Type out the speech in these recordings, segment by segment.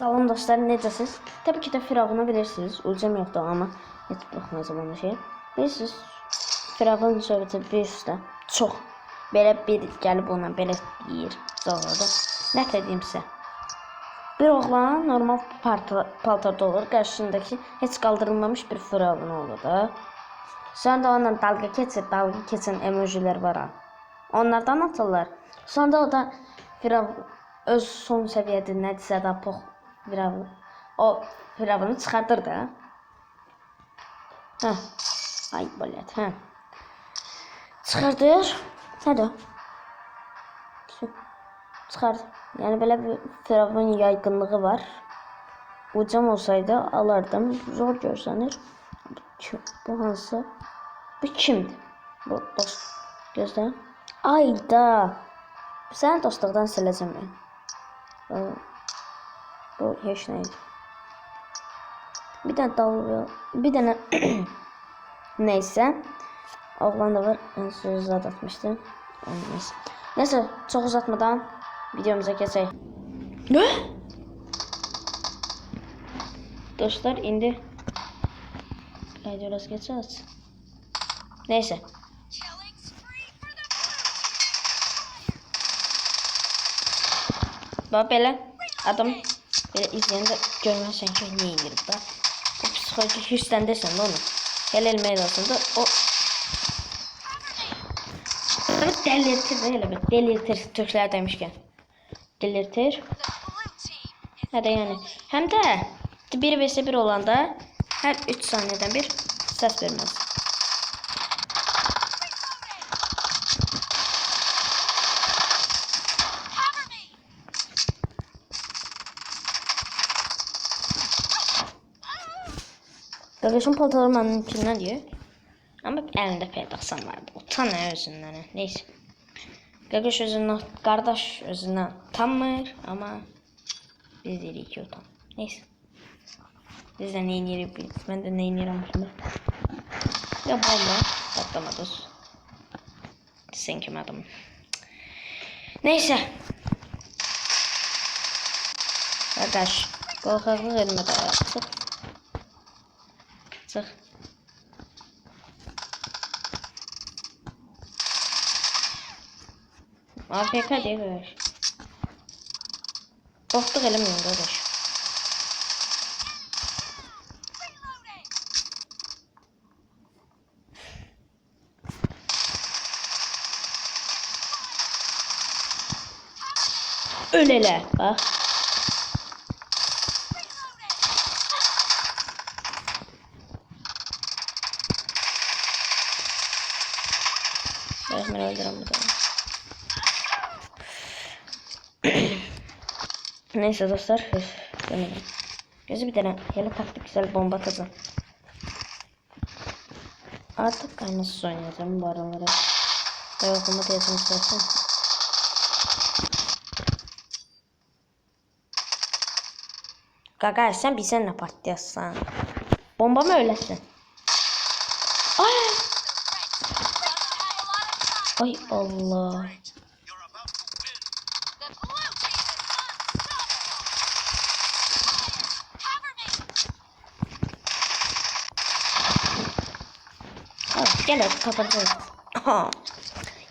Salam dostlar, necəsiz? Təbii ki də Firavunu bilirsiniz. Ulcam yoxdur amma heç baxmayacağım ona şey. Bilirsiniz, Firavun söhbəti bir üstə çox belə bir gəlib ona belə deyir zaladı. Nə dedimsə. Bir oğlan normal paltarda olur, qarşısındakı heç qaldırılmamış bir Firavun olur da. Sonra da onunla dalga keçən emojilər var ha. Onlardan atırlar. Sonra da o da Firavun öz son səviyyədə nədirsə də Firavun. O Firavunu çıxardır da. Hə. Ay bolət, hə. Çıxardır. Hədə. Çıxardır. Yəni belə bir Firavun yaygınlığı var. Ucam olsaydı alardım. Zor görsənir. Bu hansı? Bu kimdir? Bu dost. Gözlə. Ayda. Sən dostluqdan siləcəm mən. Bu heç nə idi. Bir dənə dalga, bir dənə neysə. Oğlan da var. Ən söz zad atmışdım. Neysə, çox uzatmadan videomuza keçək. Nə? Dostlar, indi haydi biraz geçeceğiz. Neyse. Bak belə adam belə izləyəndə görməsən ki, nə edir da. O psixolojik hissləndəsən də onu. Elə eləmək lazımdır. O delirtir də elə bir delirtir Türklər demişkən. Delirtir. Hə də yəni. Həm də 1 vs 1 olanda hər 3 saniyədən bir səs verməz. Qardaşım paltarı mənimkindən deyir. Amma əlində P90 vardı. Utan nə özündən. Neyse. Qardaş özündən utanmır. Amma biz deyirik ki utan. Neyse. Biz də nə edirik bildik. Mən də nə edirəm şimdi. Ya bomba patlamadır. Sen kim adam? Neyse. Qardaş. Qorxaqlıq elmə də yapsıq. Çıx. AFK deyək qardaş. Qorxduq eləməyin qardaş. Öl elə, bax. Ben öldürəm bu da. Neyse dostlar. Gözü bir tane hele taktik güzel bomba atacağım. Artık kaynasız oynayacağım bu araları. Okuma teyzemi istersen. Gaga sen bilsen ne patlayasın. Bomba mı öylesin? Ay! Ay Allah. Gel kapatacağız. Aha.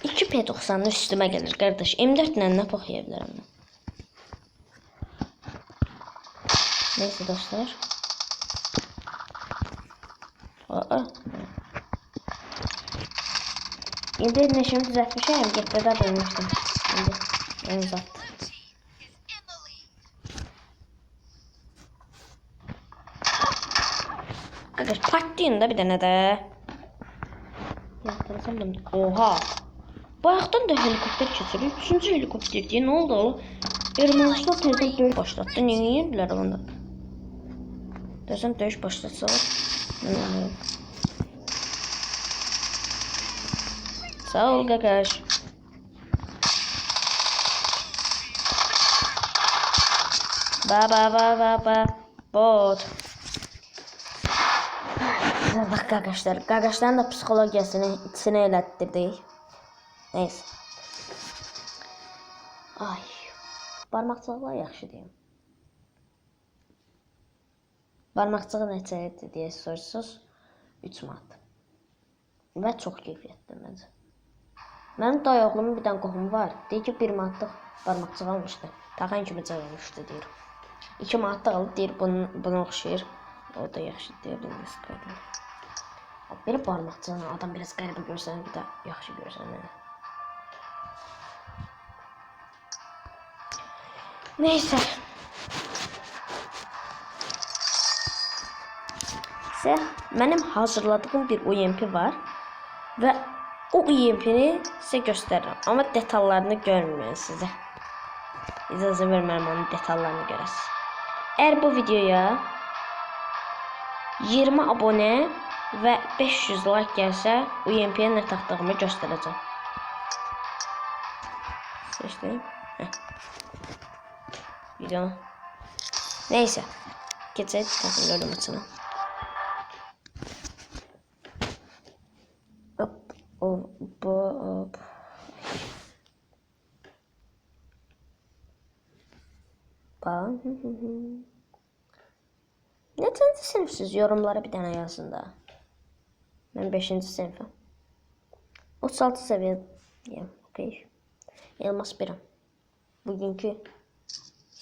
2 P90'ın üstüme gelir kardeş. M4 ile ne bakayabilirim? Neyse dostlar. Aa. İnternet neşimi düzeltmişim. Getirde dönmüştüm. Şimdi en uzattı. Arkadaş patlayın da bir tane de. Oha. Bu ayaktan da helikopter geçiriyor. 3. helikopter diye ne oldu oğlum? Ermənistan tezden dövüş başlattı. Niye yediler onu? Desem dövüş başlatsa var. Sağ ol Gagaş. Ba. Bot. Bak Gagaşlar. Gagaşların da psikologiyasını içine elətdirdik. Neyse. Ay. Barmaqçıqlar yaxşı deyim. Barmaqcığı neçədir deyə soruşsunuz. 3 manat. Və çox keyfiyyətli məncə. Mənim dayı oğlumun bir dənə qohumu var. Deyir ki 1 manatlıq barmaqcığı almışdı. Taxan kimi cəvəlmişdi deyir. 2 manatlıq alıb deyir buna oxşayır. O da yaxşı deyir. Bir barmaqcığını adam biraz qəribə görsənir, bir də yaxşı görsənir. Neyse. Sizə mənim hazırladığım bir UMP var və o UMP-ni sizə göstərirəm, amma detallarını görmürəm sizə. İcazə vermərəm onun detallarını görəsiniz. Əgər bu videoya 20 abunə və 500 like gəlsə, UMP-yə nə taxdığımı göstərəcəm. Seçdim. Video. Neyse. Keçək taxın ölüm açına. Hop. Neçənci sinifsiz? Yorumlara bir dənə yazın da. Mən 5-ci sinifim. 36 səviyyəyəm. Okay. Elmas 1'im. Bugünkü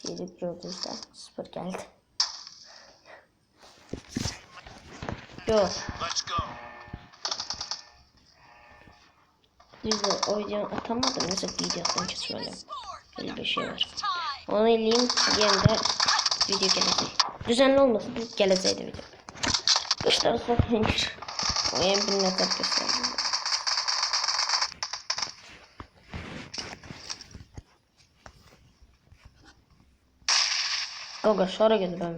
şeyi gördüğünüzdə 0 gəldi. Yok. Düzdür, o videonu atamadım. Mesela videodan keçməliyim. Böyle bir şey var. Onu eləyim, yenə video gələcək. Düzenli olmasa da gələcəkdi video. Qışları soğuyur. O yəni bir nəzər göstərdim. Qaqa, şara gedirəm.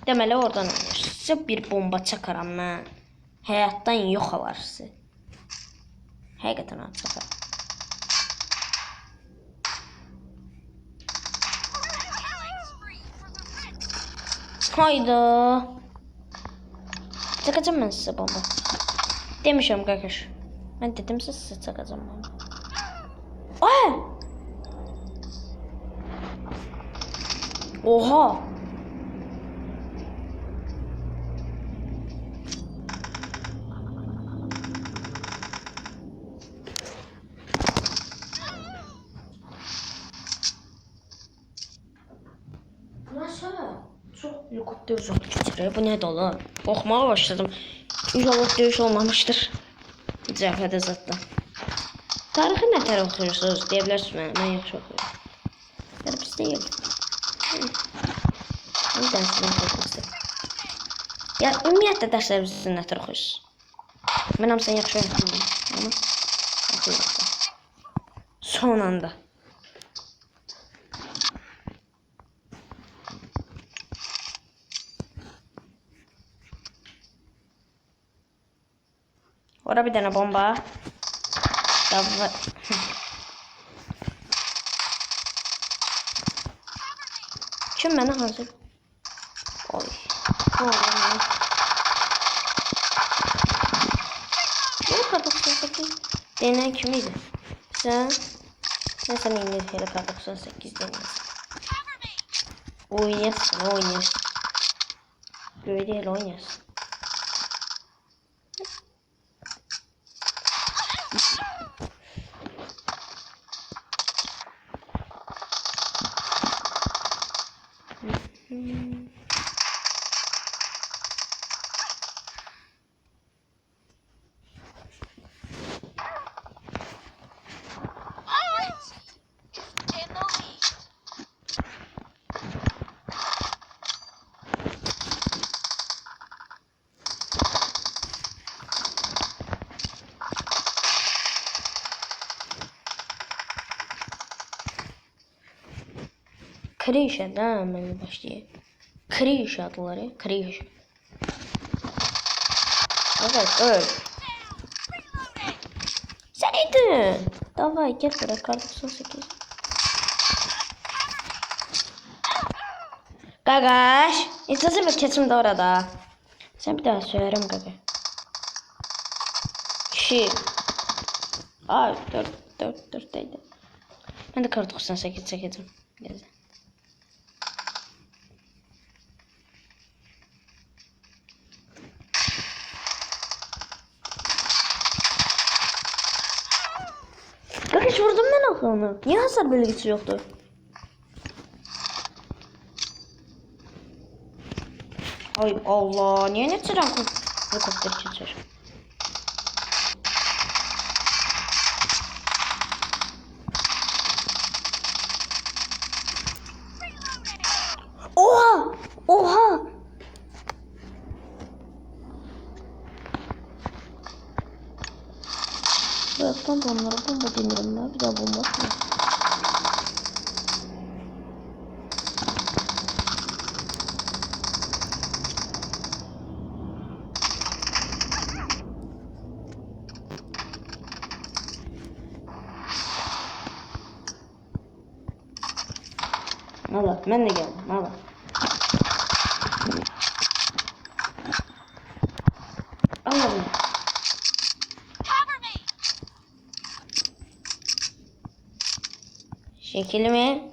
Deməli oradan oynayır. Sizə bir bomba çakaram mən. Həyatdan yox olar sizi. Həqiqətən çakar. Hayda. Çakacağım mən sizə bomba. Demişəm qardaş. Mən dedim sizə çakacağım bomba. Aa! Oha! Çok yakıt dövüş geçiriyor. Bu ne dolu? Korkmaya başladım. İnşallah dövüş olmamıştır. Cəbhədə zaten. Tarixi nə tərəf oxuyursunuz? Deyə bilərsiniz mən yaxşı oxuyuram. Pis deyil. Dərsdən korkmuşdur. Ya ümumiyyətlə dərslərimizdə nə tərəf oxuyursunuz? Mən hamısını yaxşı oxuyuram. Amma oxuyuram. Son anda. Ora bir dənə bomba. Davay. Kim mənə hazır? Oy. Ne kadar 98 denen kimiydi? Sen indi hele kadar 98 deniyorsun. Oynayasın. Böyle el oynayasın. Krişa da hemen başlayayım. Krişa adları. Krişa. Evet öl. Sen idin. Davay gel buraya kar 98. Gagaş. İcazə ver keçim də orada. Sen bir daha söylerim qaqa. Kişi. Ay 4'teydi. Ben de kar 98 çəkəcəm. Gəzə. Qaqa heç vurdum mən axı onu. Niyə hasar bölgəsi yoxdur? Ay Allah, niye ne tren helikopter geçer? Oha! Oha! Bıraktan onlara bomba denirim ya. Bir daha bomba atma. Nada, ben de geldim. Nada. Allah'ım. Şekil mi?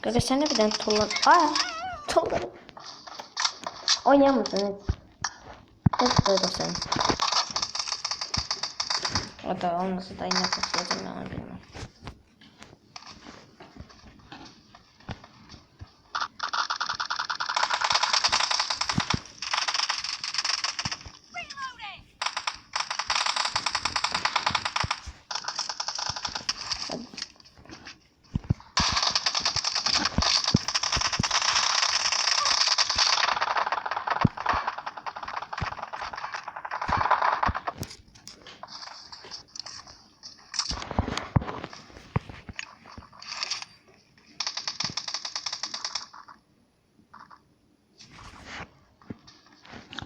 Kanka sen de bir tane tollan. Aa, tollarım. Oynayamazsın evet. Nasıl koydum seni? O da olmasa da yine kasıyordum ben bilmem.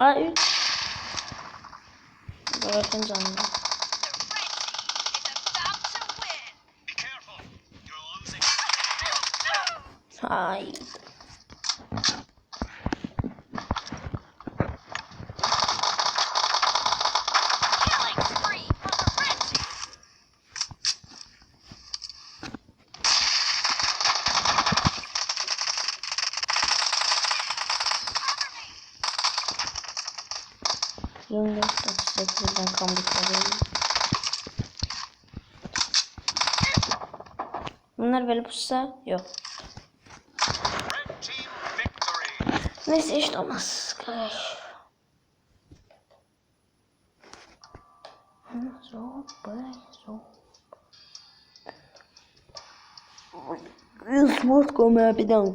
Ay. Bırakın canım. Ay. Yönde 38'den kambikleri. Bunlar böyle pussa yok. Neyse işte olmaz. Sport koymaya bir daha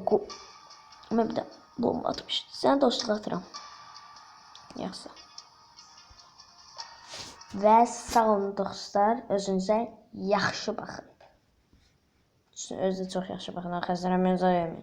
bomba atmış. Sen dostluk atıram. Yaxşı. Və sağ olun dostlar, özünüzə yaxşı baxın. Özünüzə çox yaxşı baxın, xəstələnməyinizə yemin.